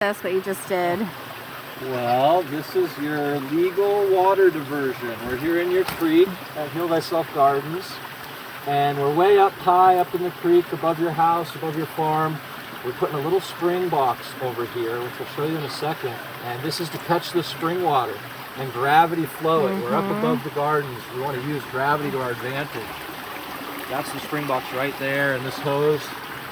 That's what you just did. Well, this is your legal water diversion. We're here in your creek at Heal Thyself Gardens, and we're way up high up in the creek above your house, above your farm. We're putting a little spring box over here, which I'll show you in a second, and this is to catch the spring water and gravity flow it. We're up above the gardens. We want to use gravity to our advantage. That's the spring box right there, and this hose,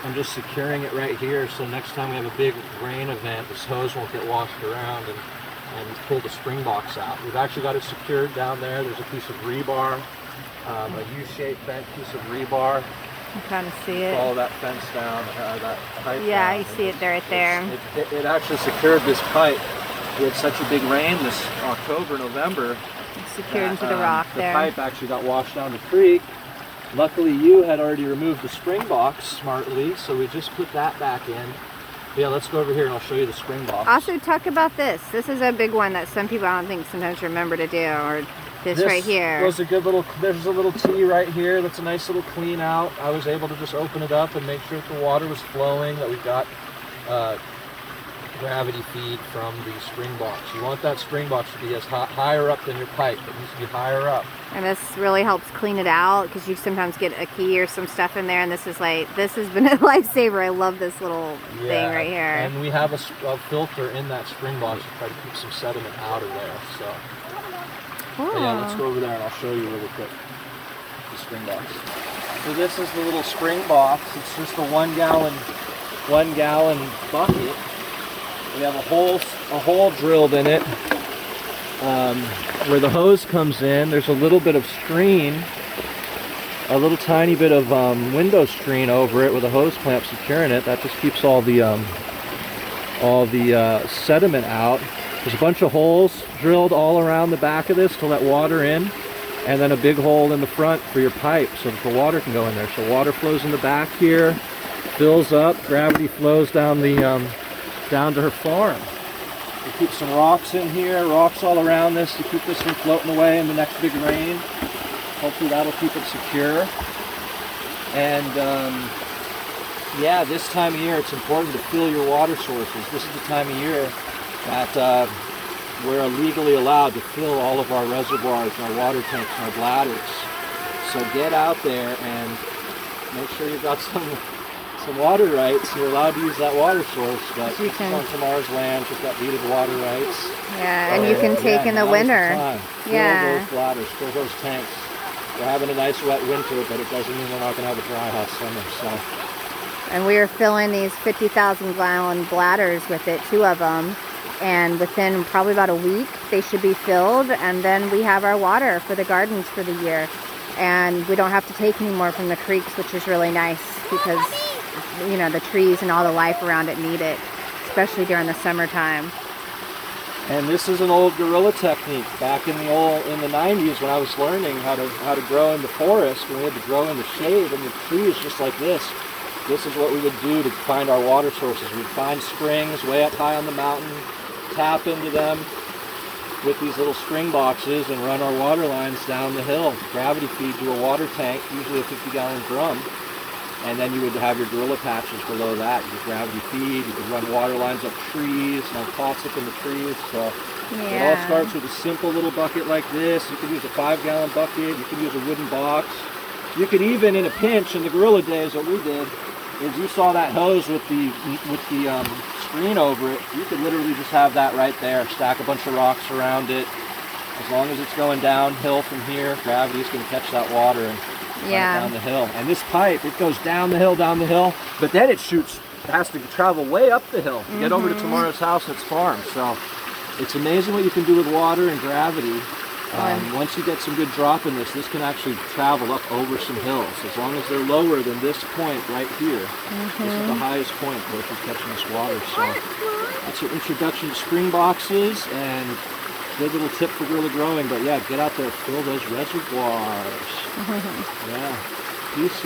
I'm just securing it right here, so next time we have a big rain event, this hose won't get washed around and pull the spring box out. We've actually got it secured down there. There's a piece of rebar, a U-shaped bent piece of rebar. You kind of see it. Follow that fence down, that pipe Yeah, down. you see it right there. It actually secured this pipe. We had such a big rain this October, November. It's secured into the rock there. The pipe actually got washed down the creek. Luckily, you had already removed the spring box smartly, so we just put that back in. Yeah, let's go over here and I'll show you the spring box. Also, talk about this. This is a big one that some people, I don't think, sometimes remember to do, or this right here. Was a good little, there's a little T right here that's a nice little clean out. I was able to just open it up and make sure that the water was flowing, that we got gravity feed from the spring box. You want that spring box to be as higher up than your pipe. It needs to be higher up. And this really helps clean it out, because you sometimes get a key or some stuff in there, and this is like, this has been a lifesaver. I love this little thing right here. And we have a filter in that spring box to try to keep some sediment out of there. So yeah, let's go over there and I'll show you really quick the spring box. So this is the little spring box. It's just a 1 gallon bucket. We have a hole drilled in it where the hose comes in. There's a little bit of screen, a little tiny bit of window screen over it with a hose clamp securing it. That just keeps all the sediment out. There's a bunch of holes drilled all around the back of this to let water in, and then a big hole in the front for your pipe so that the water can go in there. So water flows in the back here, fills up, gravity flows down down to her farm. We keep some rocks in here, rocks all around this to keep this from floating away in the next big rain. Hopefully that'll keep it secure. And yeah, this time of year it's important to fill your water sources. This is the time of year that we're legally allowed to fill all of our reservoirs, our water tanks, and our bladders. So get out there and make sure you've got some water rights. You're allowed to use that water source, but it's on tomorrow's land. You've got deeded water rights. Yeah, and you can take in the winter. Fill those bladders, fill those tanks. We're having a nice wet winter, but it doesn't mean we're not going to have a dry hot summer. So. And we are filling these 50,000 gallon bladders with it, 2 of them. And within probably about a week, they should be filled. And then we have our water for the gardens for the year. And we don't have to take any more from the creeks, which is really nice, because you know, the trees and all the life around it need it, especially during the summertime. And this is an old guerrilla technique. Back in the 90s, when I was learning how to grow in the forest, when we had to grow in the shade and the trees just like this is what we would do to find our water sources. We'd find springs way up high on the mountain, tap into them with these little spring boxes, and run our water lines down the hill. Gravity feed you a water tank, usually a 50-gallon drum. And then you would have your guerrilla patches below that. You could gravity feed, you could run water lines up trees, and pots up in the trees. So it all starts with a simple little bucket like this. You could use a 5-gallon bucket, you could use a wooden box. You could even, in a pinch, in the guerrilla days, what we did is you saw that hose with the screen over it. You could literally just have that right there, stack a bunch of rocks around it. As long as it's going downhill from here, gravity is going to catch that water and down the hill. And this pipe, it goes down the hill, but then it has to travel way up the hill to get over to tomorrow's house and its farm. So it's amazing what you can do with water and gravity. Once you get some good drop in this can actually travel up over some hills, as long as they're lower than this point right here. This is the highest point where she's catching this water. So that's your introduction to spring boxes, and good little tip for guerrilla growing. But yeah, get out there, fill those reservoirs. Yeah. Peace, y'all.